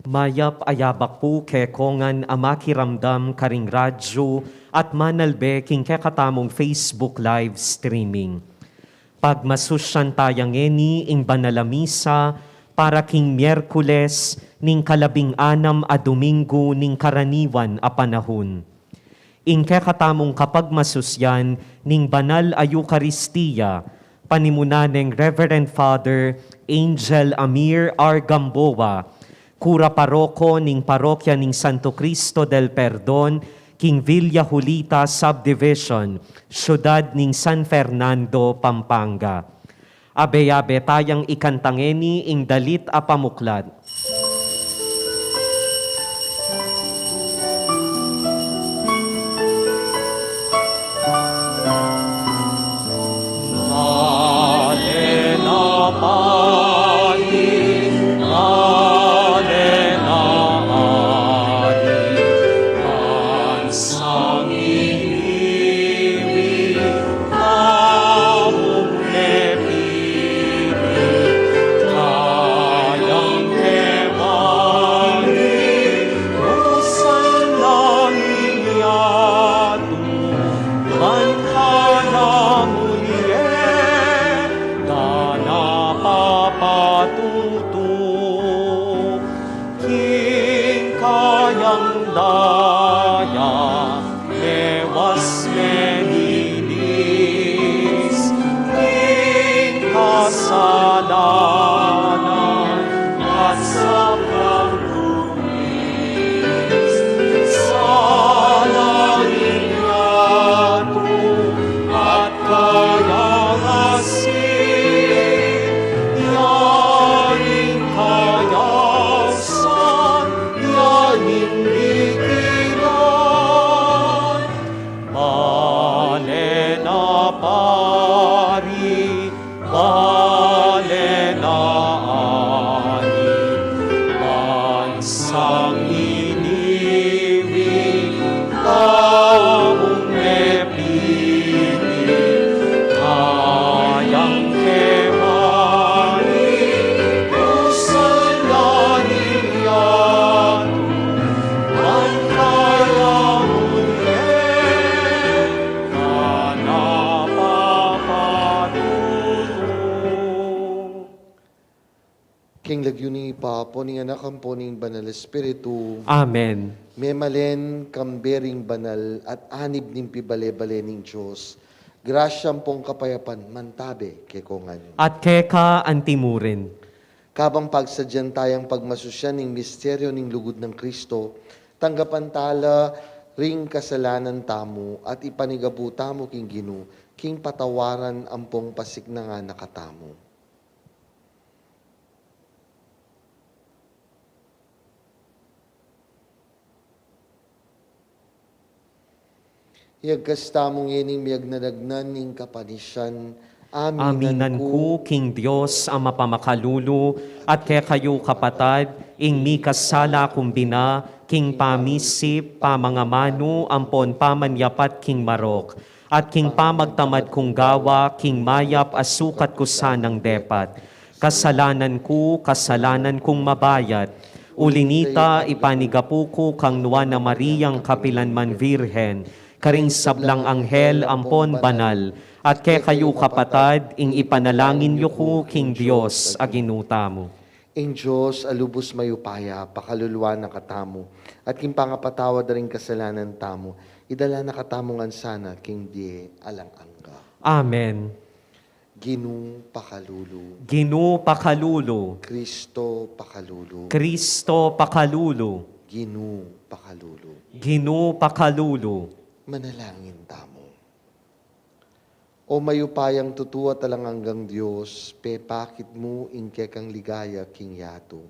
Mayap ayabak po kekongan amakiramdam karing radyo at manalbe king kekatamong Facebook live streaming. Pagmasusyan tayang eni ing banalamisa para king Miyerkules ning 16 a Domingo ning karaniwan a panahon. Ing kekatamong kapag masusyan ning banal a Eucharistia, panimuna ng Reverend Father Angel Amir R. Gamboa, Kura Paroko ning Parokya ning Santo Cristo del Perdon, King Villa Julita Subdivision, Siyudad ning San Fernando, Pampanga. Abe-abe tayang ikantangeni ing dalit a pamuklat. King lagyuni Papo ning anak ampo ning banal Espiritu. Amen. Memalen kambering banal at anib ning pibale-bale ning Diyos. Grasyam pong kapayapan mantabe kekongan. At keka antimurin. Kabang pagsadyan tayang pagmasusyan ning misteryo ning lugod ng Kristo, tanggapan tala ring kasalanan tamo at ipanigabu tamo king Ginu, king patawaran ampong pasik na nga nakatamo. Iagkas tamong ining miyag nadagnan ning kapanisyan. Aminan ko, King Diyos, ang mapamakalulu, at kaya kayo kapatad, ing mikasala kumbina, King pamisip, pamangamano, ampon pamanyapat King Marok, at King pamagtamad kong gawa, King mayap asukat ko sanang depat. Kasalanan kong mabayat, ulinita ipanigapu ko kang nuwa na Mariyang Kapilanman Virhen, karing sablang anghel ampon banal, at kaya kayo kapatad, ing ipanalangin yo ko, King Diyos, aginuta mo. Ing Diyos, alubos mayupaya, pakaluluwa na katamo, at king pangapatawa da rin kasalanan tamo, idala na katamongan sana, King Die, alang angga. Amen. Ginu pakalulu. Ginu pakalulu. Kristo pakalulu. Kristo pakalulu. Ginu pakalulu. Ginu pakalulu. Manalangin tamo. O mayupayang tutuwa talang hanggang Diyos, pepakit mo ing kekang ligaya king yato.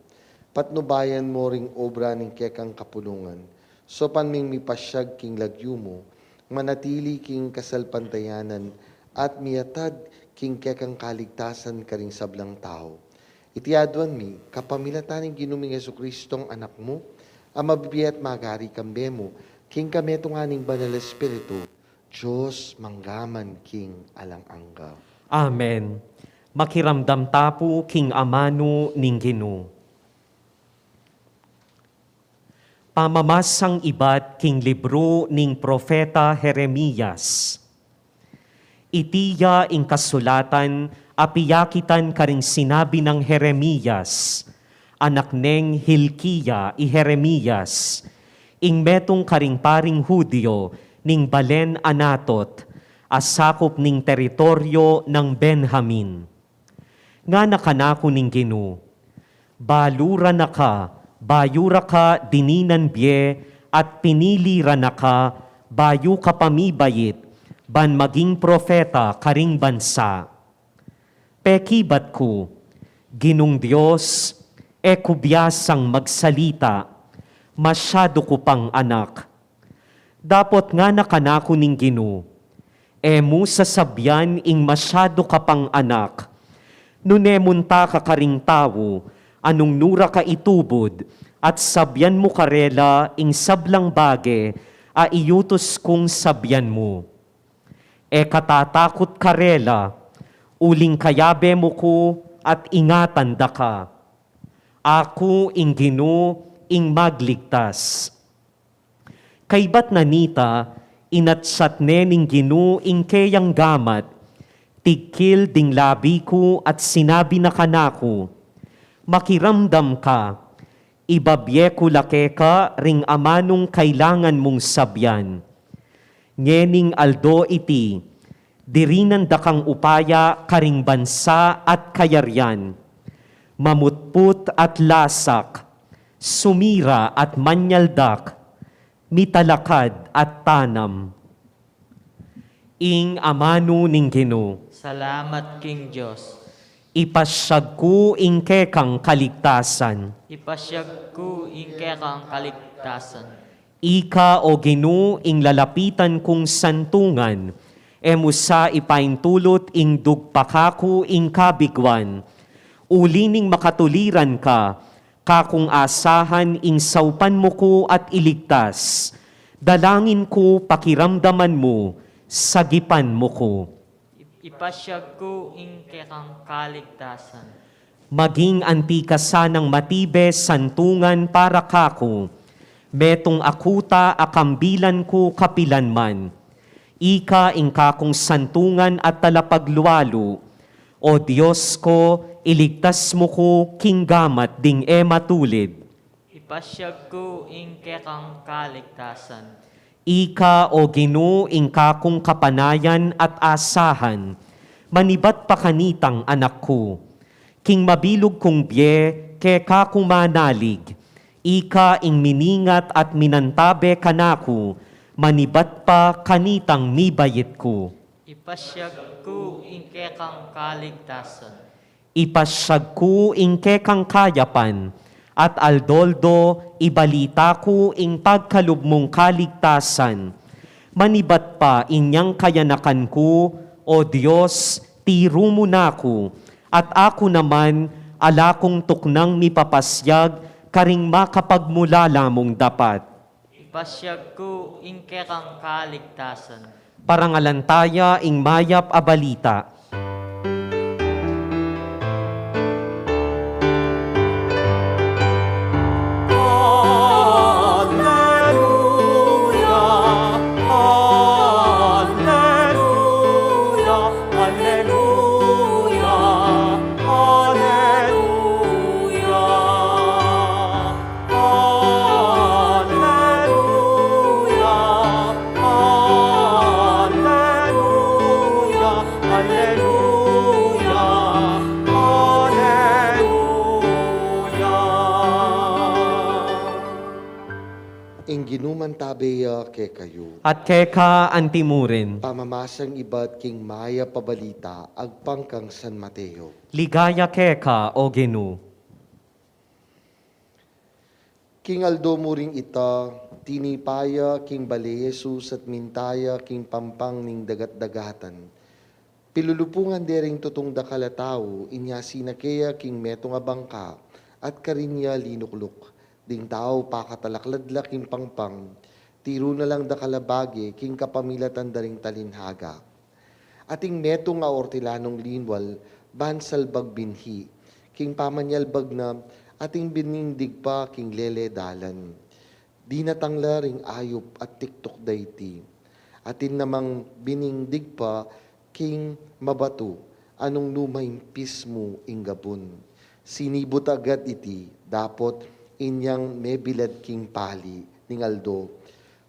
Patnubayan mo ring obra ning kekang kapulungan. So panming mipasyag king lagyu mo, manatili king kasalpantayanan, at miyatad king kekang kaligtasan karing sablang tao. Itiadwan mi, kapamilataning ginuming Jesucristong anak mo, ang mabibiyat magari kambe mo, king kami tunganing banal Espiritu, Diyos manggaman king alang angga. Amen. Makiramdam tapo king amano ning Ginu. Pamamasang ibat king libro ning Propeta Jeremias. Itiya ing kasulatan, apiyakitan karing sinabi ng Jeremias, anak neng Hilkiya i Jeremias, ing metong karing paring Hudyo, ning Balen Anatot, asakop ning teritoryo ng Benjamin. Nga nakanako ning Ginu, balura na ka, bayura ka dininan biye, at pinili na ka, bayu ka pamibayit, ban maging profeta karing bansa. Pekibat ko, Ginong Diyos, kubyasang magsalita, masyado ko pang anak. Dapot nga nakanako ning Ginu, mo sasabyan ing masyado ka pang anak, nunemunta ka karing tao, anong nura ka itubod, at sabyan mo karela ing sablang bage, a iyutos kong sabyan mo. Katatakot karela, uling kayabe mo ko, at ingatan da ka. Ako ing Ginu, ing magligtas. Kaybat nanita, inatsat ning Ginu, ing kayang gamat, tigkil ding labi ko, at sinabi na kanako, makiramdam ka, ibabye ko lake ka, ring amanong kailangan mong sabyan. Ngening aldo iti, dirinan da kang upaya, karing bansa at kayaryan, mamutput at lasak, sumira at manyaldak, mitalakad at tanam. Ing amano ning Ginu, Salamat King Diyos. ipasyag ko ing kekang kaligtasan. Ipasyag ko ingke kang kaligtasan. Ika o Ginu ing lalapitan kong santungan, musa ipaintulot ing dugpakaku ing kabigwan, ulining makatuliran ka, kakung asahan ing saupan mo ko at iligtas, dalangin ko pakiramdaman mo, sagipan mo ko. Ipasyag ko ingke kang kaligtasan. Maging antikasanang matibe santungan para kako, metong akuta akambilan ko kapilanman, ika ing kakong santungan at talapagluwalo, o Diyos ko, iligtas mo ko kinggamat ding matulid. Ipasyag ko ingke kang kaligtasan. Ika o Ginu ing kakong kapanayan at asahan, manibat pa kanitang anak ko, king mabilog kong bye, ke kakong manalig, ika ing miningat at minantabe kanako, manibat pa kanitang mibayit ko. Ipasyag ko ingke kang kaligtasan. Ipasyag ko ing kekang kayapan, at aldoldo ibalita ko ing pagkalubmong kaligtasan. Manibat pa inyang kayanakan ko, o Diyos, tiro mo na ko, at ako naman alakong tuknang mipapasyag, karing makapagmulala mong dapat. Ipasyag ko ingke kang kaligtasan. Parangalantaya ing mayap a balita. Ginuman tabeya ke kayo. At keka antimurin, Pamamasang iba't king maya pabalita, agpangkang San Mateo. ligaya keka o Ginu. King Aldo muring ita, tinipaya king bali Jesus at mintaya king pampang ning dagat-dagatan. Pilulupungan dering tutong dakalatao, inya sinakeya king metong abangka, at karinya linukluk. Ding tao pakatalakladlak king pangpang, tiro na lang dakalabage king kapamilatan daring talinhaga. Ating metong nga ortilanong linwal, bansalbag binhi, king pamanyalbag na ating binindig pa king lele dalan. Di natangla ring ayop at tiktok dayti. Atin namang biningdig pa king mabato, anong lumaimpis mo inggapon. Sinibot agad iti, dapot inyang mebilad king pali, ningaldo,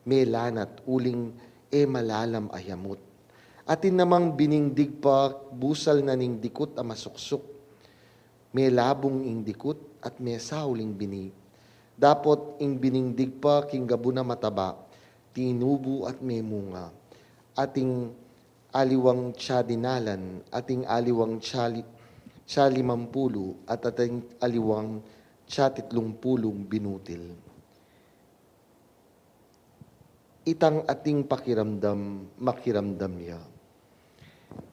melanat uling malalam ayamot. Atin namang biningdig pa, busal na ning dikot a masuksok. May labong ing dikot at may sauling bini. Dapot ing biningdig pa king gabo na mataba, tinubo at may munga. Ating aliwang tiyadinalan, ating aliwang tiyalimampulu, at ating aliwang tiyatitlongpulong binutil. Itang ating pakiramdam, makiramdam niya.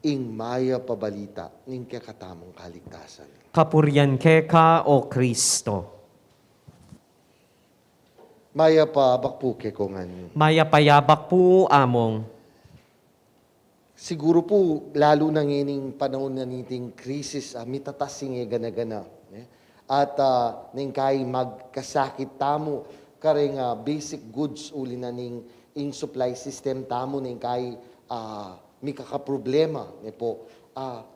Ing maya pabalita, ning kakatamong kaligtasan. Kapurian keka o Kristo. Maya pa bakpuke ko ngan. Maya payabak po among. Siguro po, lalo na ngayon panahon na niting krisis, mitatasing gana-gana. At ning kay magkasakit tamo, karing basic goods uli na ning in supply system tamo, ning kay may kakaproblema. Po,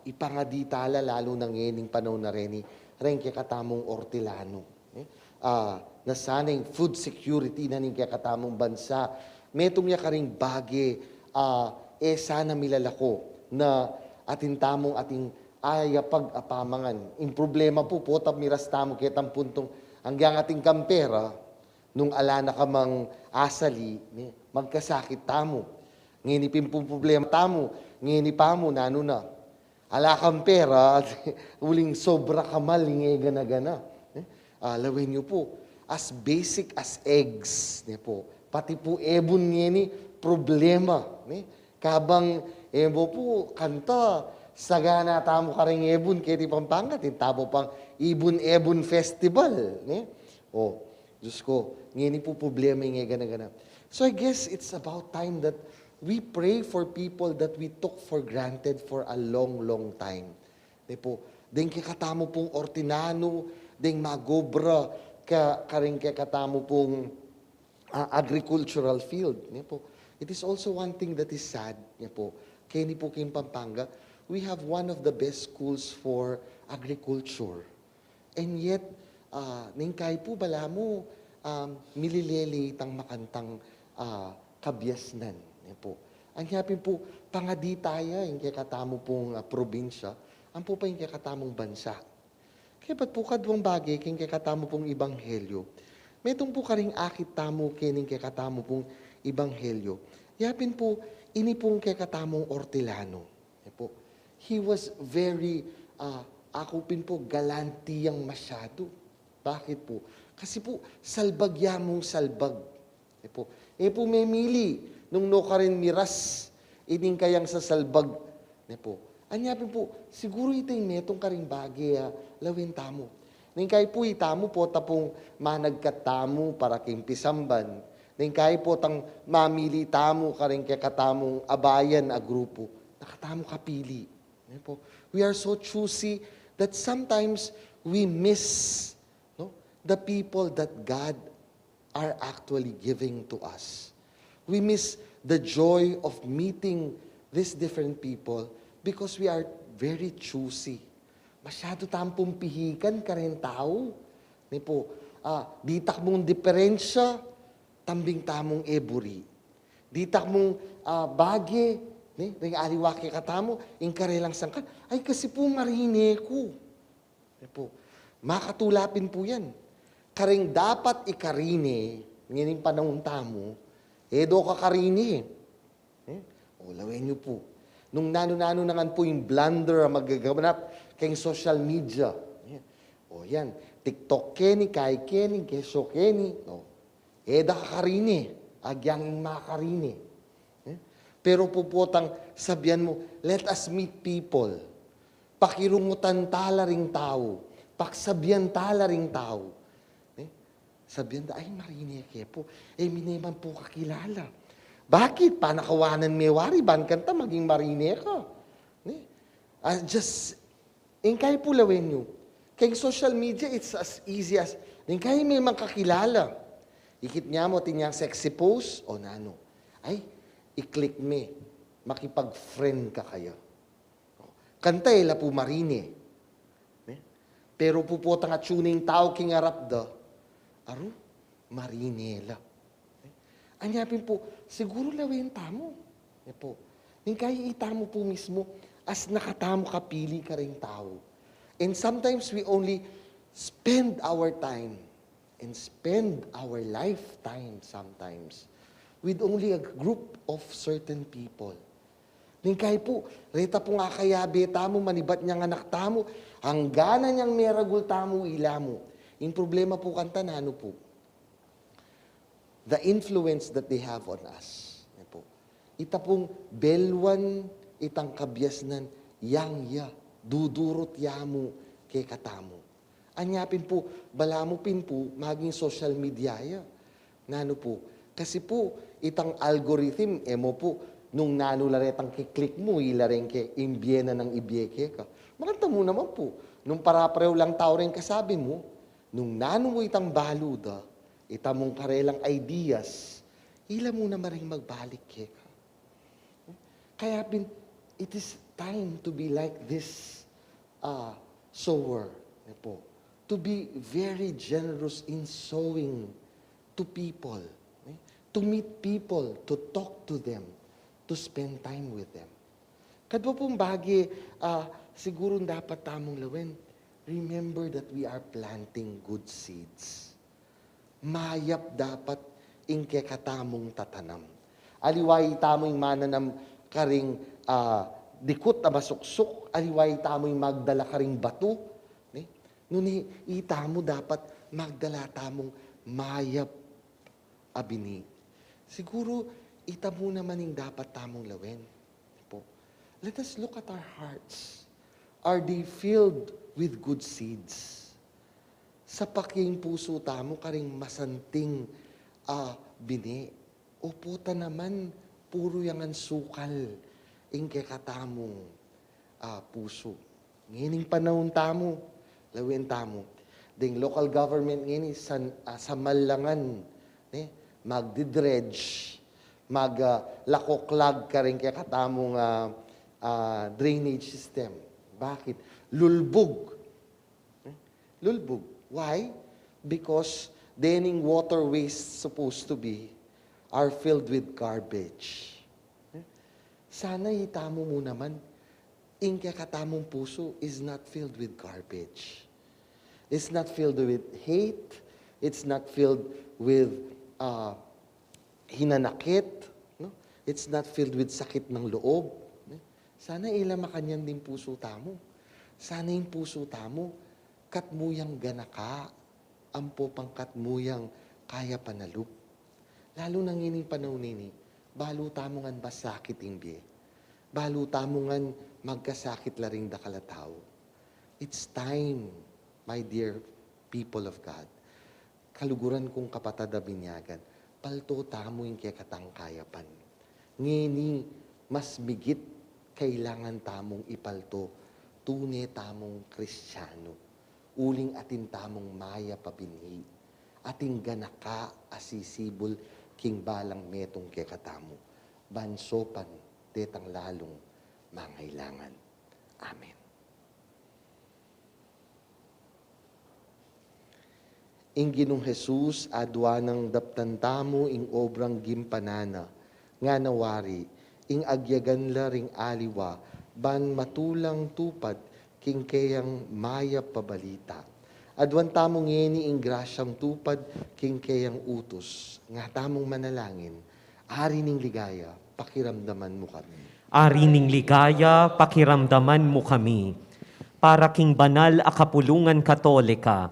ipangaditala lalo na ngayon panahon na rin, rin katamong ortilano. Nasanay food security na ning katamong bansa. Metong niya karing bagi, sana milalako na atin tamong ating pag-apamangan. In problema po, tap miras tamo kitang puntong hanggang ating kampera, nung ala na kamang asali, magkasakit tamo. Nginipin po problema tamo, nginipa mo, nano na. Ala kampera, uling sobra kamal, gana-gana. Lawin niyo po, as basic as eggs, po, pati po ebon ngini, problema. Kabang ebo po, kanta, sagana tamo karing ebon, kaya di Pampanga, tintabo pang Ibon-Ebon Festival. Diyos ko, ngini po problema yung gana-gana. So I guess it's about time that we pray for people that we took for granted for a long, long time. Po, ding kikatamo pong ortinano, ding magobra, karing kikatamo pong agricultural field. Po, it is also one thing that is sad. Po, kaya ni po kayong Pampanga, we have one of the best schools for agriculture. And yet, ningkay po bala mo, mililili tang makantang kabyasnan. Po. Ang yapin po, pangaditaya, yung kakatamo pong probinsya, ang po pa yung kakatamong bansa. Kaya ba't po kadwang bagay, yung kakatamo pong ibanghelyo? Metong po karing akit tamo, kining kakatamo pong ibanghelyo. Yapin po, ini pong kakatamong Ortilano. Po. He was very, akupin po, galantiyang masyado. Bakit po? Kasi po, salbagyamong salbag. Po may mili, nung no ka rin miras, ining kayang sa salbag. Po. Anyapin po, siguro ito yung netong karing bagay, lawin tamo. Ning kay po itamo po, tapong managkatamo para king pisamban. Ning kay po tang mamili tamo karing kakatamong abayan a grupo. Nakatamo kapili. Po. We are so choosy that sometimes we miss the people that God are actually giving to us. We miss the joy of meeting these different people because we are very choosy. Masyado tampong pihikan ka rin tao. Po, ditak mong diferensya, tambing tamong eburi. Ditak mong bagye, ring aliwaki katamo, ingkarelang sangkan, ay kasi po marine ko. Po, makatulapin po yan. Karing dapat ikarine, ngayon panahon tamo, do ka karine. Lawin niyo po. Nung nano-nano naman po yung blunder magaganap kayong social media. Yan, TikTok keni, kay keni, keso keni. Da ka karine, agyang makarine. Pero puputang sabihan mo, let us meet people. Pakirungutan tala ring tao. Paksabihan tala ring tao. Sabihan ay marine po. Mineman po kakilala. Bakit? Panakawanan mewari, ban kanta, maging marine ka. Kaya po lawin nyo. Kaya social media, it's as easy as, kaya may mga kakilala. Ikit niya mo, tinyang sexy pose, o nano. Ay, i-click me, makipag-friend ka kaya. Kantay la po marine. Pero puputang at tuning tao king arap da, aro, marinela. Anyapin po, siguro lawin tamo. Po. Ning kaya itamo po mismo, as nakatamo kapili ka rin tao. And sometimes we only spend our time and spend our lifetime sometimes with only a group of certain people. Ning kaya po, reta po nga kaya beta mo, manibat niyang anak tamo, hanggana niyang meragul tamo ilamo. Yung problema po kanta na ano po, the influence that they have on us. Yan po. Ita pong belwan itang kabyasnan yang ya, dudurot yamu kay katamo. Anyapin po, balamupin po, maging social media ya. Nano po, kasi po, itang algorithm, emo po, nung nanularetang kiklik mo, ilareng ke, imbyena ng ibyeke ka. Makanta mo naman po, nung parapareho lang tao rin kasabi mo, nung nano mo itang baluda, itamong parelang ideas, ila mo naman rin magbalik ke ka. Kaya it is time to be like this sower. Po, to be very generous in sowing to people, to meet people, to talk to them, to spend time with them. Kadwa pong bagi, siguro dapat tamong lawin, remember that we are planting good seeds. Mayap dapat ingke katamong tatanam. Aliway tamo'y mananam karing dikot na masuksok, aliway tamo'y magdala karing bato. Nuni itamo dapat magdala tamong mayap abini. Siguro itamo naman yung dapat tamong lawin. Po. Let us look at our hearts. Are they filled with good seeds? Sa paking puso tamo karing masanting bini. O puta naman, puro yangan sukal ingke katamong puso. Ngining panahon tamo, lawin tamo. Ding local government ngini sa malangan, magdidredge, maglakoklag ka rin kaya katamong drainage system. Bakit? Lulbog. Lulbog. Why? Because dening waterways supposed to be are filled with garbage. Sana itamo mo naman, ingke katamong puso is not filled with garbage. It's not filled with hate. It's not filled with hinanakit. No? It's not filled with sakit ng loob. Sana ilama kanyan din puso tamo. Sana yung puso tamo, katmuyang ganaka, ampo pang katmuyang kaya panalup. Lalo nang ining panahon nini, balo tamongan basakit ingbi. Balo tamongan magkasakit laring dakalataw. It's time, my dear people of God, kaluguran kong kapatada binyagan, palto tamo yung kaya katangkayapan. Ngini, mas migit kailangan tamong ipalto, tune tamong Kristiyano, uling atin tamong maya pabinhi, ating ganaka asisibol king balang metong kaya katamo, bansopan tetang lalong mangailangan. Amen. Ing Ginong Jesus, adwa ng daptantamo ing obrang gimpanana, nga nawari, ing agyagan la ring aliwa, ban matulang tupad, king kayang maya pabalita. Adwan tamong ngeni ing grasyang tupad, king kayang utos, nga tamong manalangin, ari ning ligaya, pakiramdaman mo kami. Ari ning ligaya, pakiramdaman mo kami. Para king banal a kapulungan katolika,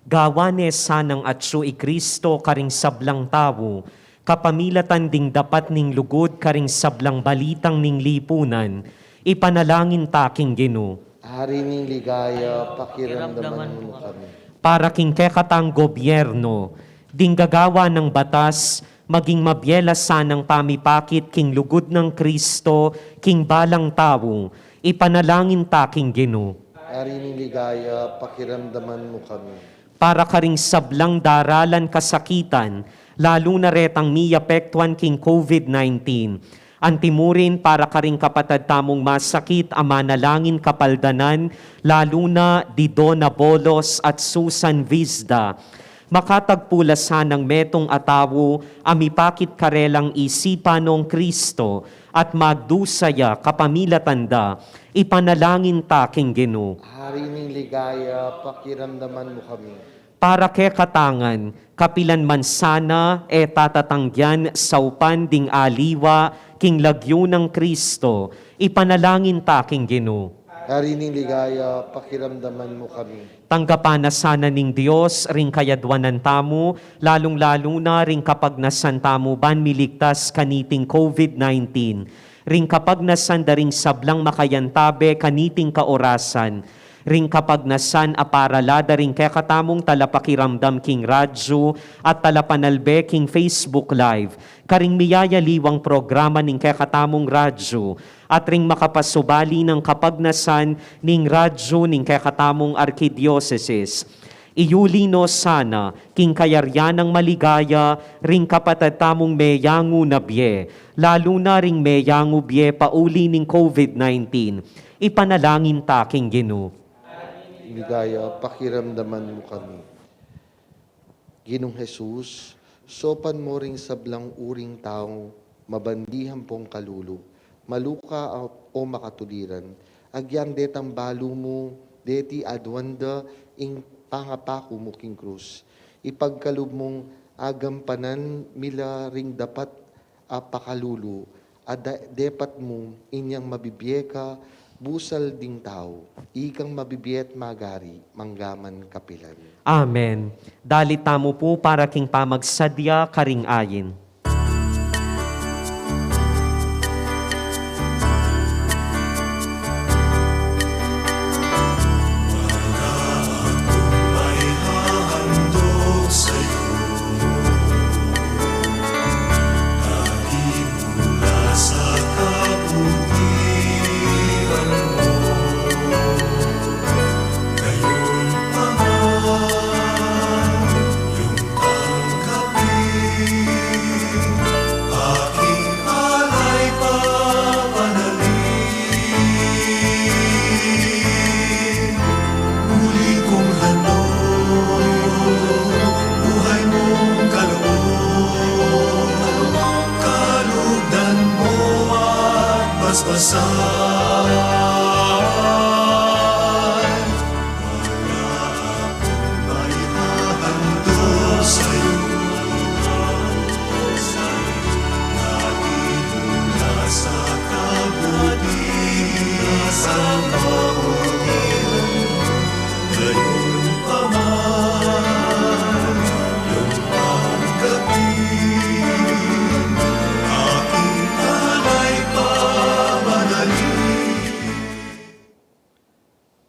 gawanes sanang atso i Kristo karing sablang tawo, kapamilatan ding dapat ning lugod karing sablang balitang ning lipunan, ipanalangin taking Gino. Ari ning ligaya, pakiramdaman mo kami. Para king kekatang gobyerno, ding gagawa ng batas, maging mabyelas sanang pamipakit king lugod ng Kristo, king balang tawo, ipanalangin taking Gino. Ari ning ligaya, pakiramdaman mo kami. para karing sablang daralan kasakitan, lalo na retang miyapektuan king COVID-19. Antimurin para karing kapatad tamong masakit, ama nalangin kapaldanan, lalo na Didona Bolos at Susan Vizda. Makatagpulasan ng metong atawo, amipakit karelang isipan ng Kristo, at magdusaya kapamilatanda, ipanalangin ta king Ginoo. Hari ning ligaya, pakiramdaman mo kami. Para ke katangan, kapilan man sana tatatangyan sa upan ding aliwa, king lagyo ng Kristo, ipanalangin ta king Ginoo. Hari ning ligaya, pakiramdaman mo kami. Tanggapan na sana ning Diyos, ring kayadwanan tamo, lalong-lalo na ring kapag nasan tamo ban miligtas kaniting COVID-19. Ring kapag nasan daring sablang makayantabe kaniting kaorasan. Ring kapag nasan aparalada ring kekatamong talapakiramdam king radyo at talapanalbe king Facebook Live. Karing miyayaliwang programa ning kekatamong radyo at ring makapasubali ng kapag nasan ning radyo ning kekatamong Arkidiocese. Iulino sana king kayaryanang maligaya ring kapatid tamong meyangu na biye, lalo na ring meyangu biye pauli ning COVID-19. Ipanalangin ta king Ginoo. Ligaya, pakiramdaman mo kami. Ginong Jesus, sopan mo ring sablang uring taong mabandihan pong kalulu, maluka o makatuliran, agyang detang balo mo, deti adwanda ing pangapako mo king krus. Ipagkalub mong agampanan mila ring dapat pakalulu, depat mo inyang mabibiyeka, busal ding tao, ikang mabibiyet magari, manggaman kapilan. Amen. Dalita mo po para king pamagsadya karing ayin.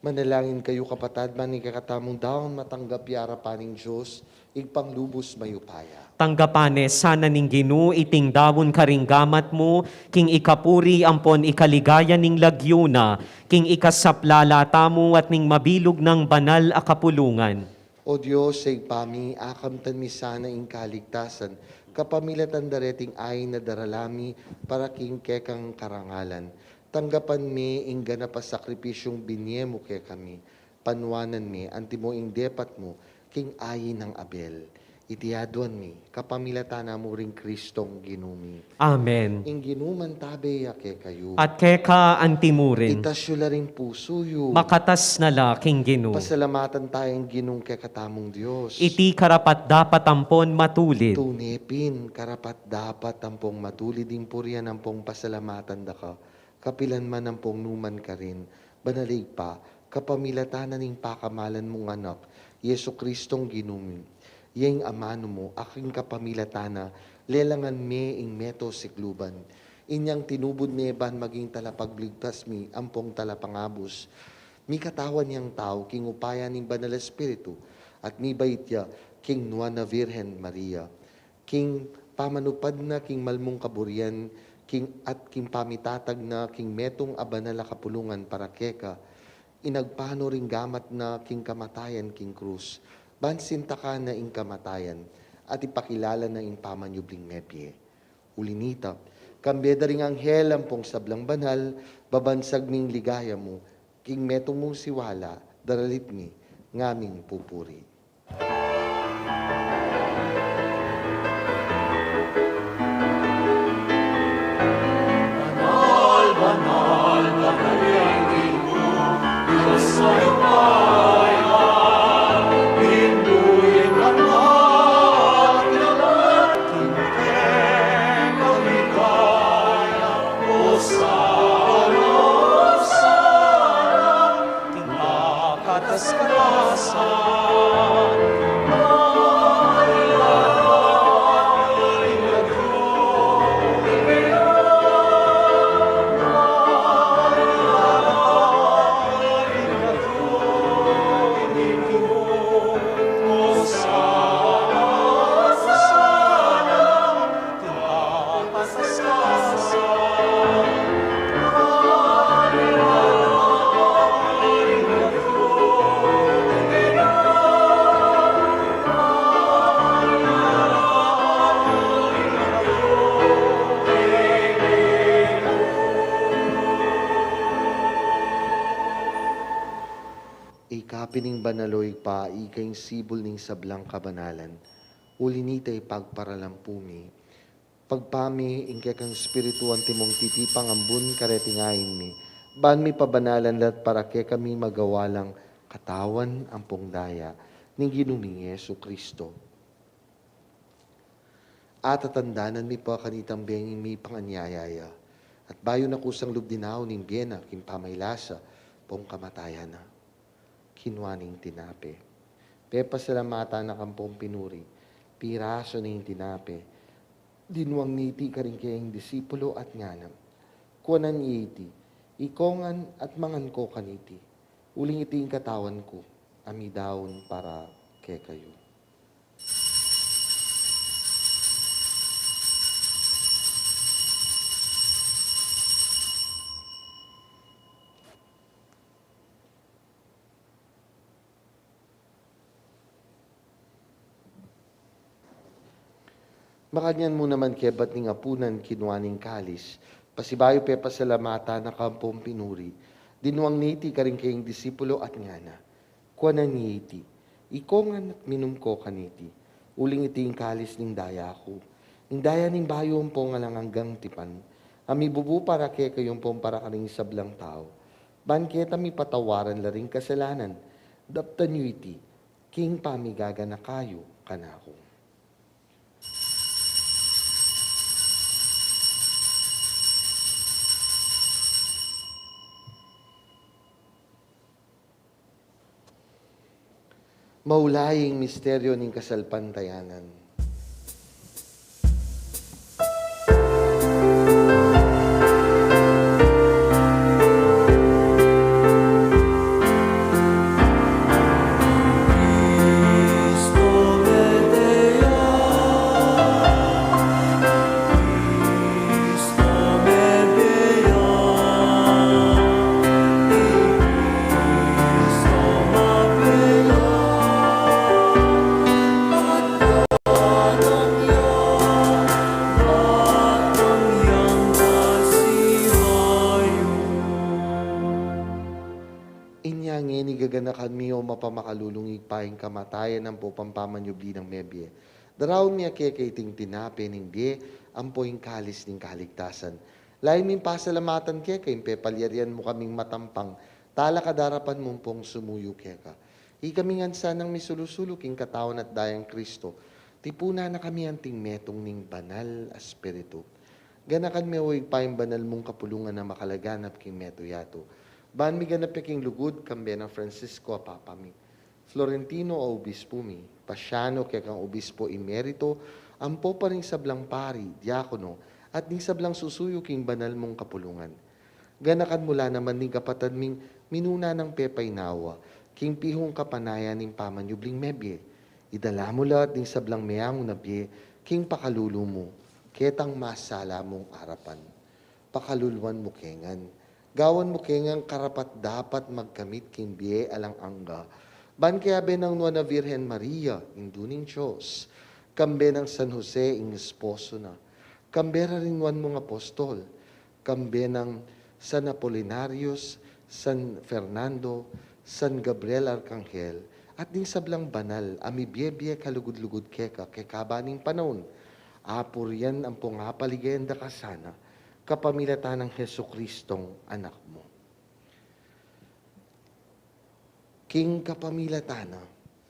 Manalangin kayo kapatad, maning kakatamong daon matanggap yara paning Diyos, igpanglubos mayupaya. Tanggapane sana ning Ginoo iting dawon karinggamat mo, king ikapuri ampon ikaligaya ning lagyuna, king ikasaplala mo at ning mabilog ng banal a kapulungan. O Diyos, say pami, akamtan mi sana ing kaligtasan, kapamilatan dareting ay na daralami para king kekang karangalan. Tanggapan mi ing ganap a sakripisyong binye mo ke kami. Panwanan mi, anti mo ing depat mo, king ayin ng Abel. Itiyaduan mi, kapamilatana mo ring Kristong ginumi. Amen. Ing ginuman tabe ke kayo. At keka antimurin, Itasyo la ring puso yu. makatas na la king Ginoo. Pasalamatan tayong ginung kekatamong Diyos. Iti karapat dapat ampon matulid. Tunepin, karapat dapat tampong matulid din puryan ampong pasalamatan da ka. Kapilan man ampong numan ka rin. Banalig pa, kapamilatanan ning pakamalan mong anak, Yesu Kristong ginumi. Yang amano mo, aking kapamilatana, lelangan me ing meto sikluban. Inyang tinubod me ban maging talapagligtas mi, ampong talapangabos. Mi katawan niyang tao, king upaya ning Banal Espiritu, at mi baitya, king Nuana Virgen Maria. King pamanupad na, king malmong kaburian, king pamitatag na, king metong abanala kapulungan para keka, inagpano ring gamat na, king kamatayan, king krus. bansinta ka na ing kamatayan, at ipakilala na ing pamanyubling mebye. Ulinita, kambeda ring anghel ang pong sablang banal, babansag ming ligaya mo, king metong mong siwala, daralit mi, ngaming pupuri. Ikapining banaloy pa, ikay sibol ning sablang kabanalan. Ulinitay pagparalampumi. Pagpami, ingke kang spirituan timong titipang ambun karetingayin mi. Ban mi pabanalan lat para ke kami magawalang katawan ampong daya ning ginuming Yesu Kristo. At tatandanan mi pa kanitang benging mi panganyayaya. At bayo na kusang lubdinaw ning biyena kimpamaylasa pong kamatayan na. Kinwaning tinape. Pepa salamata na kampong pinuri, piraso na yung tinape. Dinuang niti ka rin kayang disipulo at nganam. Kuwanan iti, ikongan at mangan ko kaniti. Uling iti yung katawan ko, amidaon para kay kayo. Makanyan mo naman kebat ning apunan kinwaning kalis, pasibayo pe pasalamata na kampong pinuri, dinuang niti ka rin kayong disipulo at ngana. Kuwanan niti, ikongan at minum ko kaniti, uling iti yung kalis ning daya ko. Ning daya ning bayo po nga lang hanggang tipan, ami bubu para kay kayong pong para kaning sablang tao. Ban kita mi patawaran la ring kasalanan, daptan nyo iti, king pamigaga na kayo kanako. Maulaying misteryo ng kasalpantayanan. Gaganakan mi o mapamakalulungig pa yung kamatayan ng po pampamanyubli ng mebye. Daraw niya kekaiting tinape ng bie, ampo yung kalis ng kaligtasan. Lain min pasalamatan keka, yung pepalyarian mo kaming matampang, tala kadarapan mong pong sumuyo keka. Ikaming ansa ng misulusulok yung katawan at dayang Kristo, tipuna na kami anting metong ning banal espiritu. Ganakan mi o pa yung banal mong kapulungan na makalaganap king meto yato. Ban mi ganap king lugod kambe ng Francisco apapami. Florentino o obispo mi, Pasiano kaya kang obispo emerito, ampo pa rin sablang pari, diakono, at ning sablang susuyo king banal mong kapulungan. Ganakan mula naman ning kapatad ming minuna ng pepay nawa, king pihong kapanayan ning pamanyubling mebye. Idala mo lahat ning sablang meyang nabye, king pakalulu mo, ketang masala mong arapan. Pakaluluan mo kengan. Gawan mo kengang karapat dapat magkamit king biye alang angga. Ban kaya benang nuwa na Virhen Maria, induning Diyos, kambe ng San Jose, ing esposo na, kambera rin wan mong apostol, kambe ng San Apolinarios, San Fernando, San Gabriel Arcangel, at ning sablang banal, amibiyebye kalugod-lugod keka, kekabaning panahon, apuryan ang pungapaligenda kasana, kapamilatan ng Heso Kristong anak mo. King kapamilatana,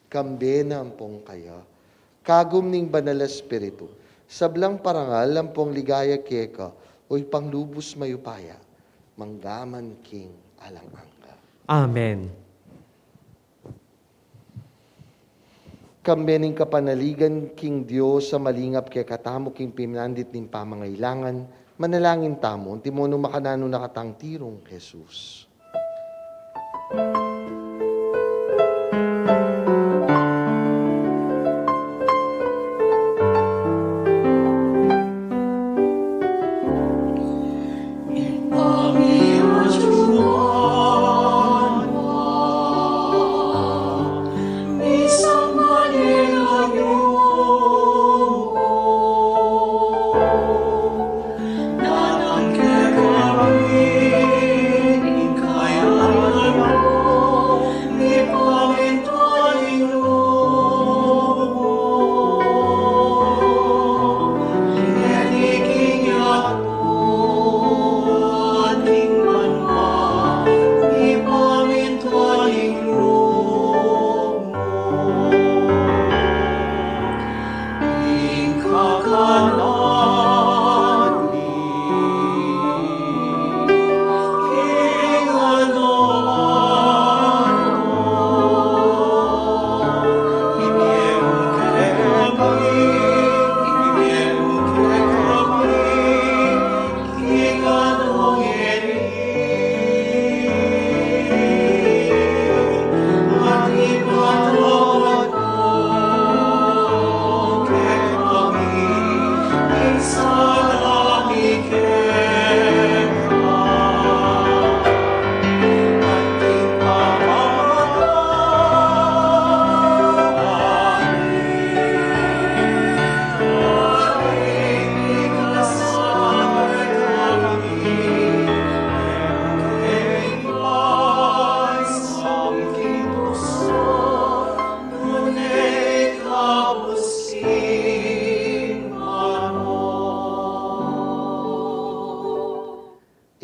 kambe na ampong kaya, kagum ning banal espiritu, sablang parangal ampong ligaya keka, oy panglubos mayupaya, manggaman king alanganga. Amen. Kambe ning kapanaligan king Diyos sa malingap kay katamo king pinandit ning pamangailangan, manalangin tamo, timono makanano nakatangtirong Jesus.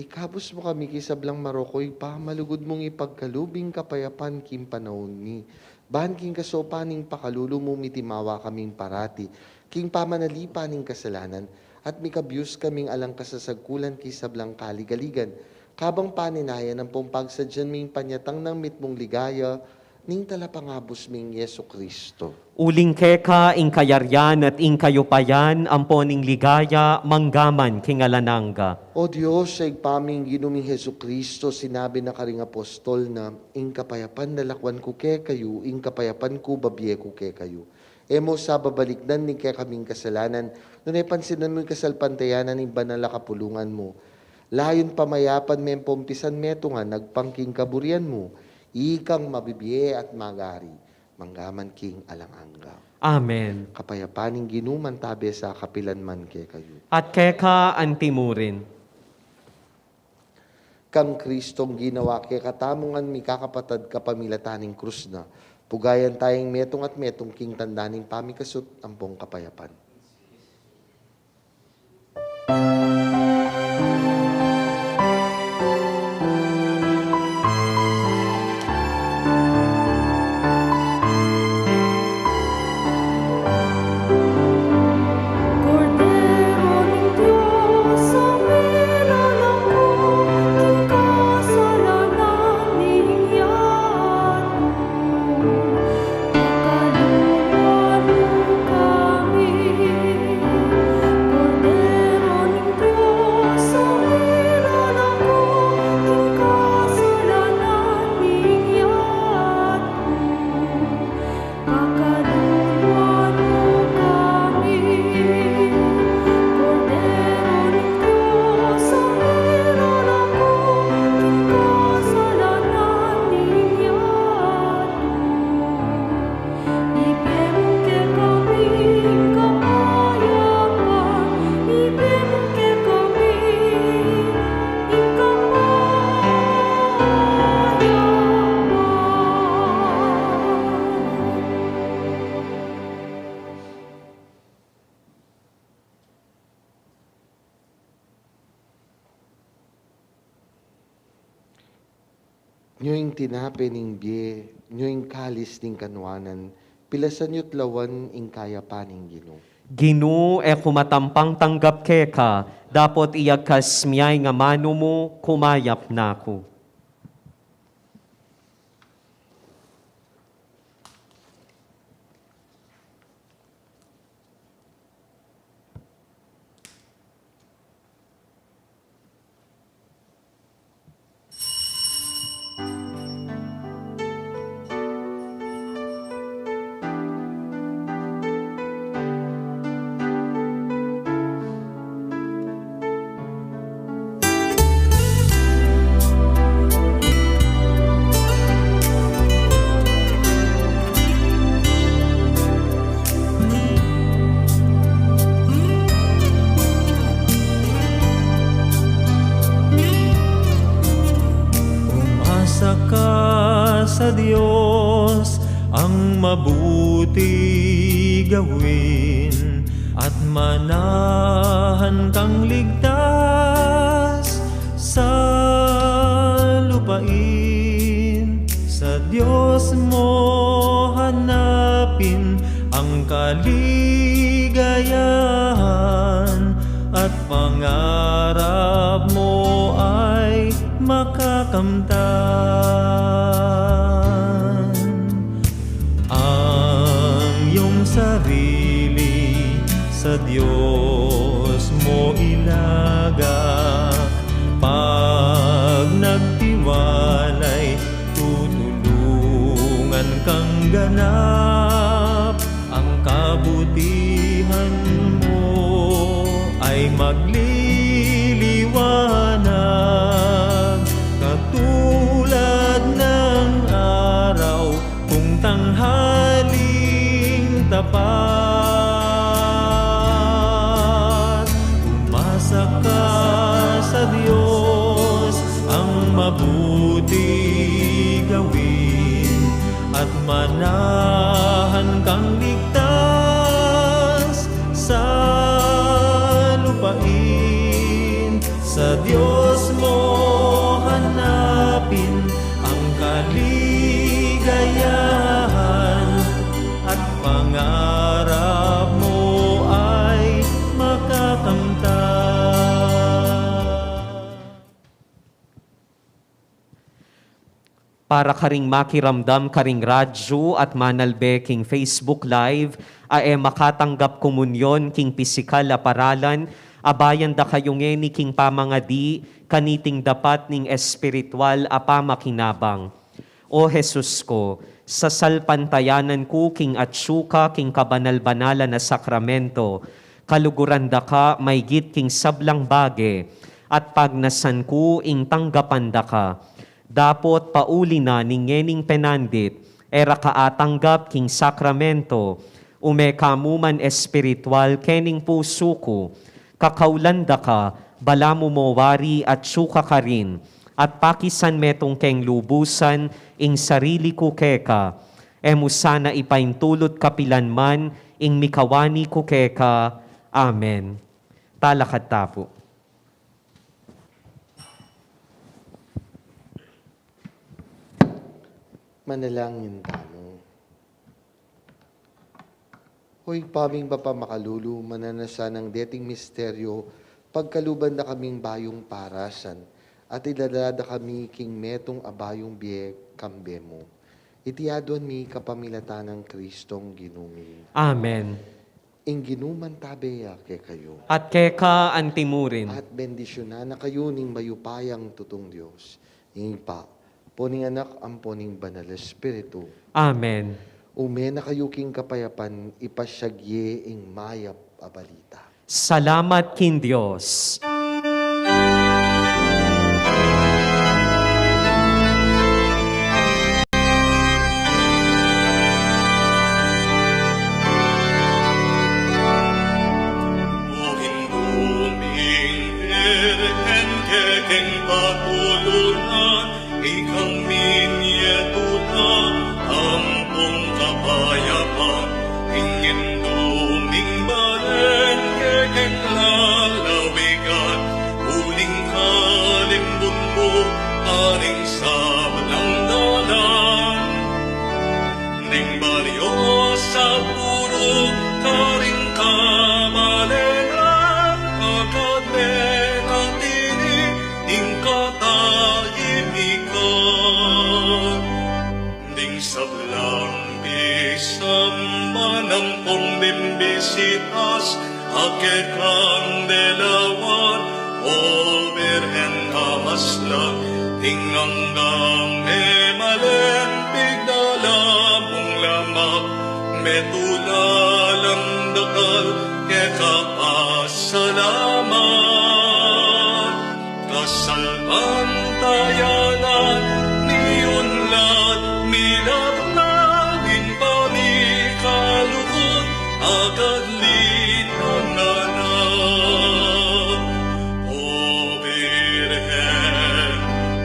Ikabos mo kami kisablang Marokoy pa, malugod mong ipagkalubing kapayapan kim panahon ni. Bahan king kasopaning pakalulu mo mitimawa kaming parati, king pamanalipaning kasalanan, at mikabiyos kaming alang kasasagkulan kisablang kaligaligan. Kabang paninayan ang pumpagsadyan ming panyatang ng mitmong ligaya, ning talapangabos ming Yeso Kristo. Uling keka, ing kayaryan at ing kayupayan, amponing ligaya, manggaman kingalananga. O Diyos, sa igpaming ginuming Heso Kristo, sinabi na karing apostol na, ing kapayapan nalakwan ko ke kayo, ing kapayapan ko babye ko ke kayo. Emo sa babalikdan ni ke kaming kasalanan, nunay pansinan mo yung kasalpantayanan ng banal na kapulungan mo. Layon pamayapan men pompisan metungan, nagpangking kaburian mo, ikang mabibye at magari, manggaman king alanganga. Amen. Kapayapaning ginuman tabi sa kapilan man ke kayo. At keka antimurin. Kang Kristong ginawa ke katamungan mi kakapatad kapamilataning krus na, pugayan tayong metong at metong king tandaning pamikasut ampong kapayapan. Kami Nyo'ing tinape ning biye, nyo'ing kalis ning kanwanan, pilasan yo't lawan ing kaya paning Ginoo. Ginu e kumatampang tanggap keka, dapot iyagkas miyay nga mano mo, kumayap na ko. Umasa ka sa Diyos, ang mabuti gawin, at manahan kang ligtas sa lupain. Sa Diyos mo hanapin ang kaligayahan, at pangarap mo ay makakamtan. Ang iyong sarili sa Diyos mo ilagak, pag nagtiwalay, tutulungan kang ganap. Ang kabutihan mo ay magliliwanag, katulad ng araw kung tanghaling tapat. Umasa ka sa Diyos, ang mabuti gawin, at manahan kang ligtas sa lupain. Sa Diyos mo hanapin ang kaligayahan, at pangarap mo ay makakamtan. Para karing makiramdam karing radyo at manalbe king Facebook Live, ae makatanggap komunyon king pisikal a paralan, abayan da kayong ni king pamangadi, kaniting dapat ning espiritual a pamakinabang. O Jesus ko, sa salpantayanan ko king atsyuka king kabanal-banala na sakramento, kaluguran da ka may git king sablang bage, at pagnasan ko ing tanggapan da ka. Dapot pauli na ningening penandit, era kaatanggap king sakramento, ume kamuman espiritual kening puso ko, kakaulanda ka, balamu mo wari at syuka ka rin, at pakisan metong keng lubusan, ing sarili ko keka, emu sana ipaintulot kapilanman, ing mikawani ko keka. Amen. Talakad tapo. Manalangin tamo. Hoy paming bapa makalulu, mananasa ng deting misteryo, pagkaluban na kaming bayong parasan, at ilalada kami king metong abayong biye kambemo. Itiadon mi kapamilatan ng Kristong ginumi. Amen. Ing ginuman tabeya ke kayo. At keka antimurin. At bendisyonan na kayo ning mayupayang tutong Diyos. Ing pa, poning anak ang poning banal Espiritu. Amen. Ume na kayo king kapayapan, ipasyagye ing mayap a balita. Salamat kin Diyos. Ingin duming balen kekeng lalawigan ning baryo sa puro karing kamalengan, agad menatini ing katahimikan. Ding sablang isang manampong bimbisitas, ake kang delawan, o birhen amaslang, tinganggang emalempig dalamong lamak, metulalang dakal, ke kapasalamat. Kasalbang tayanan, niyunlad, milagnahin pamikalukot, agad linanganak. O Virgen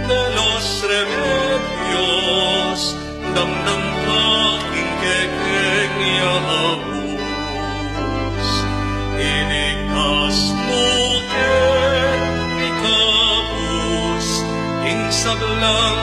de los Remedios, damdam ka ingkekeng yahabus, iligtas mo ken ikabus, ing sablang